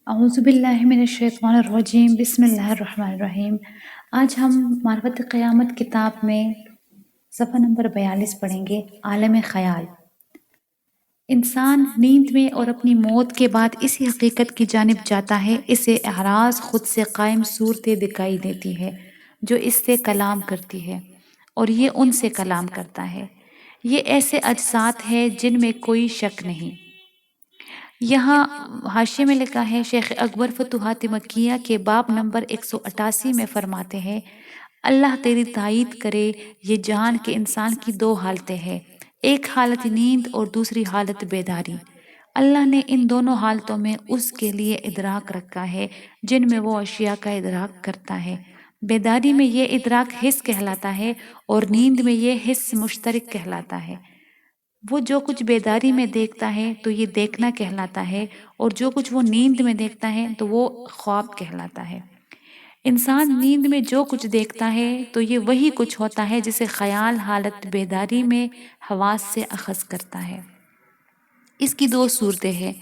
اعوذ باللہ من الشیطان الرجیم، بسم اللہ الرحمن الرحیم۔ آج ہم معرفت قیامت کتاب میں صفحہ نمبر 42 پڑھیں گے، عالم خیال۔ انسان نیند میں اور اپنی موت کے بعد اسی حقیقت کی جانب جاتا ہے، اسے اعراض خود سے قائم صورتیں دکھائی دیتی ہے جو اس سے کلام کرتی ہے اور یہ ان سے کلام کرتا ہے۔ یہ ایسے اجساد ہے جن میں کوئی شک نہیں۔ یہاں حاشیے میں لکھا ہے، شیخ اکبر فتوحات مکیہ کے باب نمبر 188 میں فرماتے ہیں، اللہ تیری تائید کرے یہ جان کہ انسان کی دو حالتیں ہیں، ایک حالت نیند اور دوسری حالت بیداری۔ اللہ نے ان دونوں حالتوں میں اس کے لیے ادراک رکھا ہے جن میں وہ اشیاء کا ادراک کرتا ہے۔ بیداری میں یہ ادراک حس کہلاتا ہے اور نیند میں یہ حس مشترک کہلاتا ہے۔ وہ جو کچھ بیداری میں دیکھتا ہے تو یہ دیکھنا کہلاتا ہے اور جو کچھ وہ نیند میں دیکھتا ہے تو وہ خواب کہلاتا ہے۔ انسان نیند میں جو کچھ دیکھتا ہے تو یہ وہی کچھ ہوتا ہے جسے خیال حالت بیداری میں حواس سے اخذ کرتا ہے۔ اس کی دو صورتیں ہیں،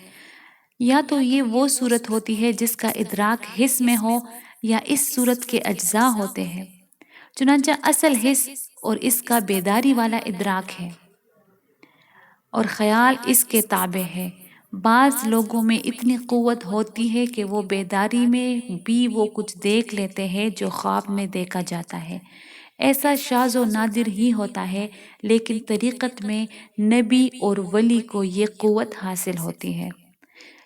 یا تو یہ وہ صورت ہوتی ہے جس کا ادراک حس میں ہو یا اس صورت کے اجزاء ہوتے ہیں، چنانچہ اصل حس اور اس کا بیداری والا ادراک ہے اور خیال اس کے تابع ہے۔ بعض لوگوں میں اتنی قوت ہوتی ہے کہ وہ بیداری میں بھی وہ کچھ دیکھ لیتے ہیں جو خواب میں دیکھا جاتا ہے۔ ایسا شاذ و نادر ہی ہوتا ہے، لیکن طریقت میں نبی اور ولی کو یہ قوت حاصل ہوتی ہے۔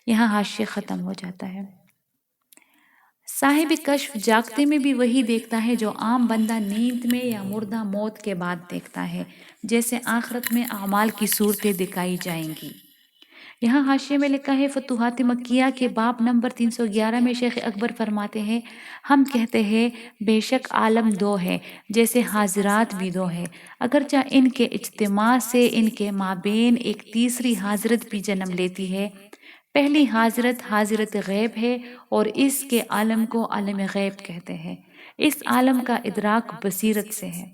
یہاں حاشیہ ختم ہو جاتا ہے۔ صاحب کشف جاگتے میں بھی وہی دیکھتا ہے جو عام بندہ نیند میں یا مردہ موت کے بعد دیکھتا ہے، جیسے آخرت میں اعمال کی صورتیں دکھائی جائیں گی۔ یہاں حاشیے میں لکھا ہے، فتوحات مکیہ کے باب نمبر 311 میں شیخ اکبر فرماتے ہیں، ہم کہتے ہیں بے شک عالم دو ہے جیسے حاضرات بھی دو ہے، اگرچہ ان کے اجتماع سے ان کے مابین ایک تیسری حاضرت بھی جنم لیتی ہے۔ پہلی حاضرت حاضرت غیب ہے اور اس کے عالم کو عالم غیب کہتے ہیں، اس عالم کا ادراک بصیرت سے ہے۔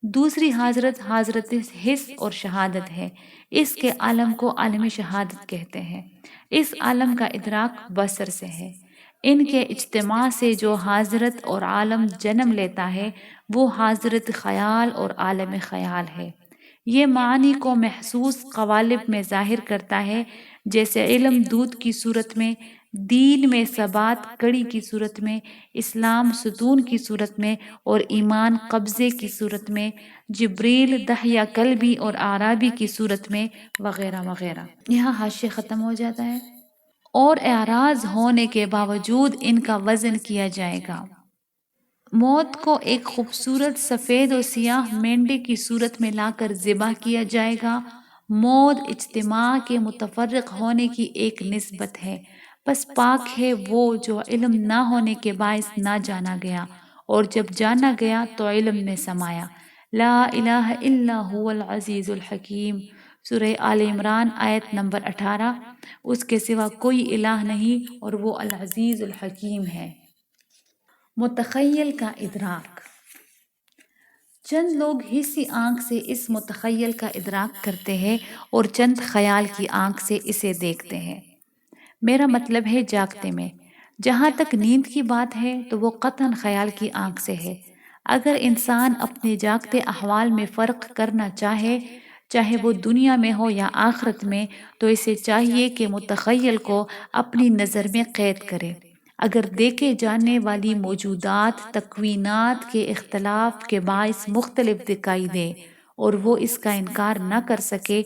دوسری حاضرت حاضرت حس اور شہادت ہے، اس کے عالم کو عالم شہادت کہتے ہیں، اس عالم کا ادراک بصر سے ہے۔ ان کے اجتماع سے جو حاضرت اور عالم جنم لیتا ہے وہ حاضرت خیال اور عالم خیال ہے۔ یہ معنی کو محسوس قوالب میں ظاہر کرتا ہے، جیسے علم دودھ کی صورت میں، دین میں ثبات کڑی کی صورت میں، اسلام ستون کی صورت میں اور ایمان قبضے کی صورت میں، جبریل دحیہ قلبی اور اعرابی کی صورت میں، وغیرہ وغیرہ۔ یہاں حاشیہ ختم ہو جاتا ہے۔ اور اعراض ہونے کے باوجود ان کا وزن کیا جائے گا۔ موت کو ایک خوبصورت سفید و سیاہ مینڈے کی صورت میں لا کر ذبح کیا جائے گا۔ موت اجتماع کے متفرق ہونے کی ایک نسبت ہے، بس پاک ہے وہ جو علم نہ ہونے کے باعث نہ جانا گیا، اور جب جانا گیا تو علم میں سمایا۔ لا الہ الا هو العزیز الحکیم، سورہ آل عمران آیت نمبر 18۔ اس کے سوا کوئی الہ نہیں اور وہ العزیز الحکیم ہے۔ متخیل کا ادراک۔ چند لوگ حسی آنکھ سے اس متخیل کا ادراک کرتے ہیں اور چند خیال کی آنکھ سے اسے دیکھتے ہیں۔ میرا مطلب ہے جاگتے میں۔ جہاں تک نیند کی بات ہے تو وہ قطعاً خیال کی آنکھ سے ہے۔ اگر انسان اپنے جاگتے احوال میں فرق کرنا چاہے وہ دنیا میں ہو یا آخرت میں، تو اسے چاہیے کہ متخیل کو اپنی نظر میں قید کرے۔ اگر دیکھے جانے والی موجودات تکوینات کے اختلاف کے باعث مختلف دکھائی دے اور وہ اس کا انکار نہ کر سکے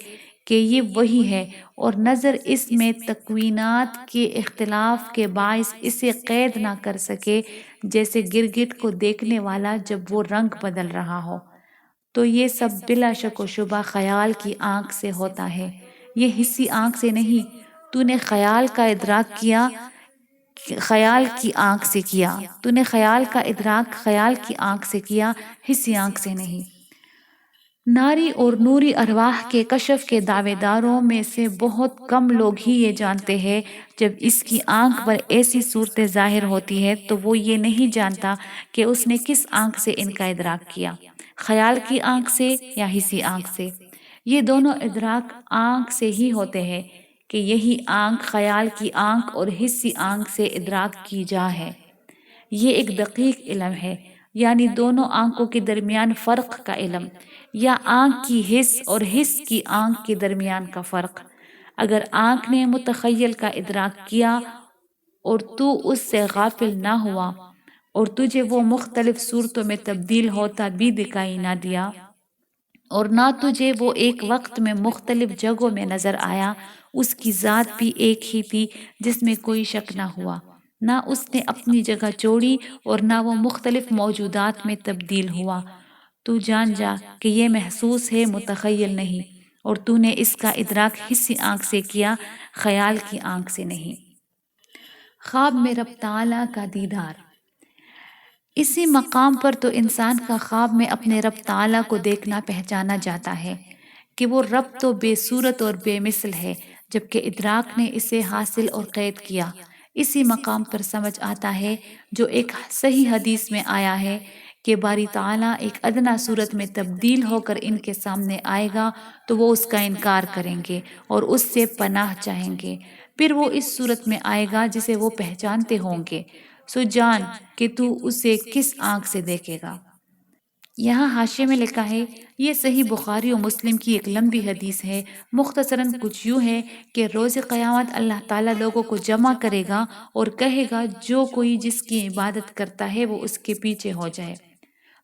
کہ یہ وہی ہے، اور نظر اس میں تکوینات کے اختلاف کے باعث اسے قید نہ کر سکے، جیسے گرگٹ کو دیکھنے والا جب وہ رنگ بدل رہا ہو، تو یہ سب بلا شک و شبہ خیال کی آنکھ سے ہوتا ہے، یہ حسی آنکھ سے نہیں۔ تو نے خیال کا ادراک کیا خیال کی آنکھ سے کیا، تو نے خیال کا ادراک خیال کی آنکھ سے کیا، حسی آنکھ سے نہیں۔ ناری اور نوری ارواح کے کشف کے دعوے داروں میں سے بہت کم لوگ ہی یہ جانتے ہیں۔ جب اس کی آنکھ پر ایسی صورتیں ظاہر ہوتی ہے تو وہ یہ نہیں جانتا کہ اس نے کس آنکھ سے ان کا ادراک کیا، خیال کی آنکھ سے یا حسی آنکھ سے۔ یہ دونوں ادراک آنکھ سے ہی ہوتے ہیں، کہ یہی آنکھ خیال کی آنکھ اور حسی آنکھ سے ادراک کی جا ہے۔ یہ ایک دقیق علم ہے، یعنی دونوں آنکھوں کے درمیان فرق کا علم، یا آنکھ کی حس اور حس کی آنکھ کے درمیان کا فرق۔ اگر آنکھ نے متخیل کا ادراک کیا اور تو اس سے غافل نہ ہوا اور تجھے وہ مختلف صورتوں میں تبدیل ہوتا بھی دکھائی نہ دیا، اور نہ تجھے وہ ایک وقت میں مختلف جگہوں میں نظر آیا، اس کی ذات بھی ایک ہی تھی جس میں کوئی شک نہ ہوا، نہ اس نے اپنی جگہ چھوڑی اور نہ وہ مختلف موجودات میں تبدیل ہوا، تو جان جا کہ یہ محسوس ہے، متخیل نہیں، اور تو نے اس کا ادراک حسی آنکھ سے کیا، خیال کی آنکھ سے نہیں۔ خواب میں رب تعالیٰ کا دیدار۔ اسی مقام پر تو انسان کا خواب میں اپنے رب تعالیٰ کو دیکھنا پہچانا جاتا ہے کہ وہ رب تو بے صورت اور بے مثل ہے، جبکہ ادراک نے اسے حاصل اور قید کیا۔ اسی مقام پر سمجھ آتا ہے جو ایک صحیح حدیث میں آیا ہے کہ باری تعالیٰ ایک ادنا صورت میں تبدیل ہو کر ان کے سامنے آئے گا تو وہ اس کا انکار کریں گے اور اس سے پناہ چاہیں گے، پھر وہ اس صورت میں آئے گا جسے وہ پہچانتے ہوں گے، سو جان کہ تو اسے کس آنکھ سے دیکھے گا۔ یہاں حاشیے میں لکھا ہے، یہ صحیح بخاری و مسلم کی ایک لمبی حدیث ہے، مختصراً کچھ یوں ہے کہ روز قیامت اللہ تعالیٰ لوگوں کو جمع کرے گا اور کہے گا جو کوئی جس کی عبادت کرتا ہے وہ اس کے پیچھے ہو جائے،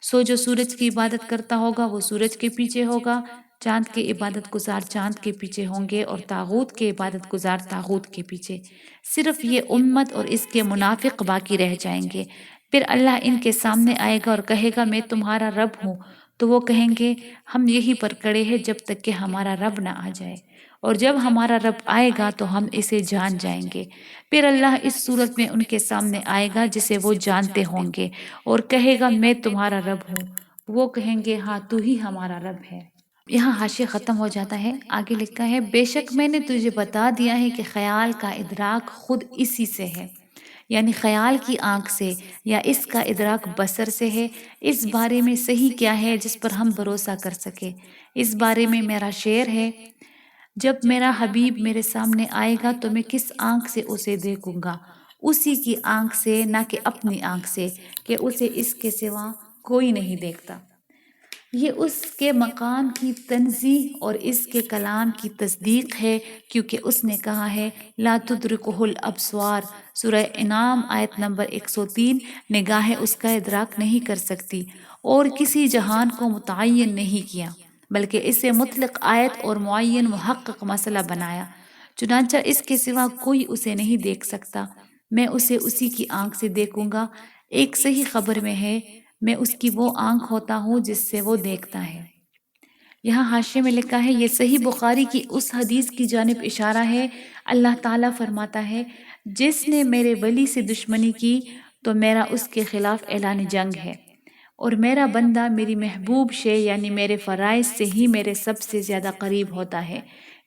سو جو سورج کی عبادت کرتا ہوگا وہ سورج کے پیچھے ہوگا، چاند کے عبادت گزار چاند کے پیچھے ہوں گے، اور طاغوت کے عبادت گزار طاغوت کے پیچھے، صرف یہ امت اور اس کے منافق باقی رہ جائیں گے۔ پھر اللہ ان کے سامنے آئے گا اور کہے گا میں تمہارا رب ہوں، تو وہ کہیں گے ہم یہیں پر کھڑے ہیں جب تک کہ ہمارا رب نہ آ جائے، اور جب ہمارا رب آئے گا تو ہم اسے جان جائیں گے۔ پھر اللہ اس صورت میں ان کے سامنے آئے گا جسے وہ جانتے ہوں گے اور کہے گا میں تمہارا رب ہوں، وہ کہیں گے ہاں تو ہی ہمارا رب ہے۔ یہاں حاشیہ ختم ہو جاتا ہے، آگے لکھا ہے بے شک میں نے تجھے بتا دیا ہے کہ خیال کا ادراک خود اسی سے ہے، یعنی خیال کی آنکھ سے، یا اس کا ادراک بصر سے ہے۔ اس بارے میں صحیح کیا ہے جس پر ہم بھروسہ کر سکے؟ اس بارے میں میرا شعر ہے، جب میرا حبیب میرے سامنے آئے گا تو میں کس آنکھ سے اسے دیکھوں گا؟ اسی کی آنکھ سے، نہ کہ اپنی آنکھ سے، کہ اسے اس کے سوا کوئی نہیں دیکھتا۔ یہ اس کے مقام کی تنزیہ اور اس کے کلام کی تصدیق ہے، کیونکہ اس نے کہا ہے لا تدرکہ الابصار، سورہ انعام آیت نمبر 103، نگاہیں اس کا ادراک نہیں کر سکتی، اور کسی جہان کو متعین نہیں کیا بلکہ اسے مطلق آیت اور معین محقق مسئلہ بنایا، چنانچہ اس کے سوا کوئی اسے نہیں دیکھ سکتا، میں اسے اسی کی آنکھ سے دیکھوں گا۔ ایک صحیح خبر میں ہے میں اس کی وہ آنکھ ہوتا ہوں جس سے وہ دیکھتا ہے۔ یہاں حاشیے میں لکھا ہے یہ صحیح بخاری کی اس حدیث کی جانب اشارہ ہے، اللہ تعالیٰ فرماتا ہے جس نے میرے ولی سے دشمنی کی تو میرا اس کے خلاف اعلان جنگ ہے، اور میرا بندہ میری محبوب شے یعنی میرے فرائض سے ہی میرے سب سے زیادہ قریب ہوتا ہے،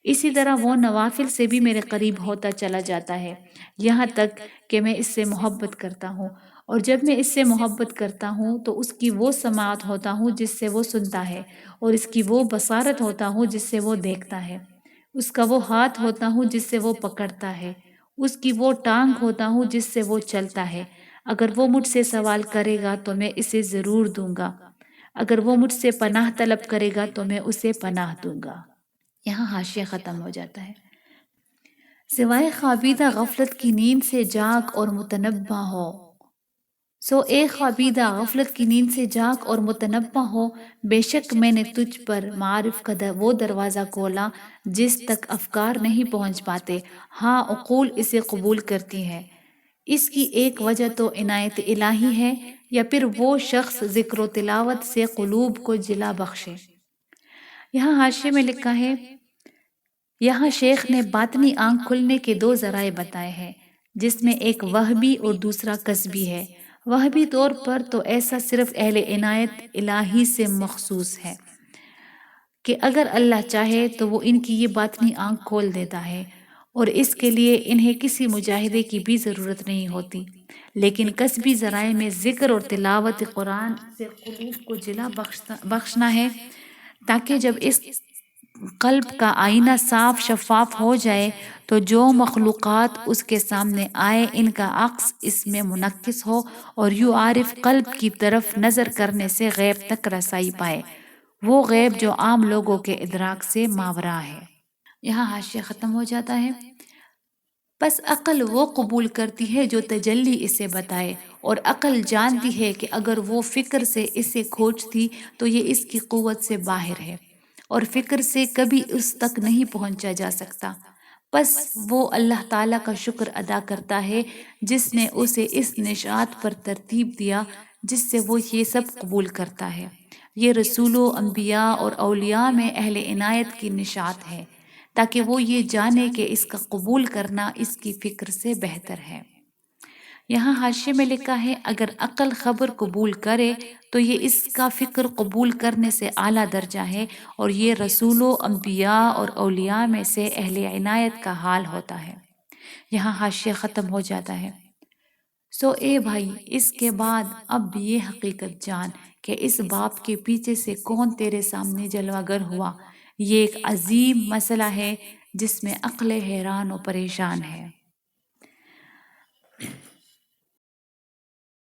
اسی طرح وہ نوافل سے بھی میرے قریب ہوتا چلا جاتا ہے، یہاں تک کہ میں اس سے محبت کرتا ہوں، اور جب میں اس سے محبت کرتا ہوں تو اس کی وہ سماعت ہوتا ہوں جس سے وہ سنتا ہے، اور اس کی وہ بصارت ہوتا ہوں جس سے وہ دیکھتا ہے، اس کا وہ ہاتھ ہوتا ہوں جس سے وہ پکڑتا ہے، اس کی وہ ٹانگ ہوتا ہوں جس سے وہ چلتا ہے۔ اگر وہ مجھ سے سوال کرے گا تو میں اسے ضرور دوں گا، اگر وہ مجھ سے پناہ طلب کرے گا تو میں اسے پناہ دوں گا۔ یہاں حاشیہ ختم ہو جاتا ہے۔ سوائے خوابیدہ غفلت کی نیند سے جاگ اور متنبہ ہو، سو اے خوابیدہ غفلت کی نیند سے جاگ اور متنبہ ہو، بے شک میں نے تجھ پر معارف کا وہ دروازہ کھولا جس تک افکار نہیں پہنچ پاتے، ہاں عقول اسے قبول کرتی ہے۔ اس کی ایک وجہ تو عنایت الہی ہے، یا پھر وہ شخص ذکر و تلاوت سے قلوب کو جلا بخشے۔ یہاں حاشیے میں لکھا ہے یہاں شیخ نے باطنی آنکھ کھلنے کے دو ذرائع بتائے ہیں، جس میں ایک وہبی اور دوسرا کسبی ہے۔ وہبی طور پر تو ایسا صرف اہل عنایت الہی سے مخصوص ہے کہ اگر اللہ چاہے تو وہ ان کی یہ باطنی آنکھ کھول دیتا ہے، اور اس کے لیے انہیں کسی مجاہدے کی بھی ضرورت نہیں ہوتی۔ لیکن کسبی ذرائع میں ذکر اور تلاوت قرآن سے قلوب کو جلا بخشنا ہے، تاکہ جب اس قلب کا آئینہ صاف شفاف ہو جائے تو جو مخلوقات اس کے سامنے آئے ان کا عکس اس میں منعکس ہو، اور یوں عارف قلب کی طرف نظر کرنے سے غیب تک رسائی پائے، وہ غیب جو عام لوگوں کے ادراک سے ماورا ہے۔ یہاں حاشیہ ختم ہو جاتا ہے۔ پس عقل وہ قبول کرتی ہے جو تجلی اسے بتائے، اور عقل جانتی ہے کہ اگر وہ فکر سے اسے کھوجتی تو یہ اس کی قوت سے باہر ہے، اور فکر سے کبھی اس تک نہیں پہنچا جا سکتا۔ پس وہ اللہ تعالیٰ کا شکر ادا کرتا ہے جس نے اسے اس نشاط پر ترتیب دیا جس سے وہ یہ سب قبول کرتا ہے۔ یہ رسولوں، انبیاء اور اولیاء میں اہل عنایت کی نشاط ہے، تاکہ وہ یہ جانے کہ اس کا قبول کرنا اس کی فکر سے بہتر ہے۔ یہاں حاشیے میں لکھا ہے اگر عقل خبر قبول کرے تو یہ اس کا فکر قبول کرنے سے اعلیٰ درجہ ہے، اور یہ رسولوں، انبیاء اور اولیاء میں سے اہل عنایت کا حال ہوتا ہے۔ یہاں حاشیہ ختم ہو جاتا ہے۔ سو اے بھائی، اس کے بعد اب یہ حقیقت جان کہ اس باب کے پیچھے سے کون تیرے سامنے جلوہ گر ہوا۔ یہ ایک عظیم مسئلہ ہے جس میں عقل حیران و پریشان ہے۔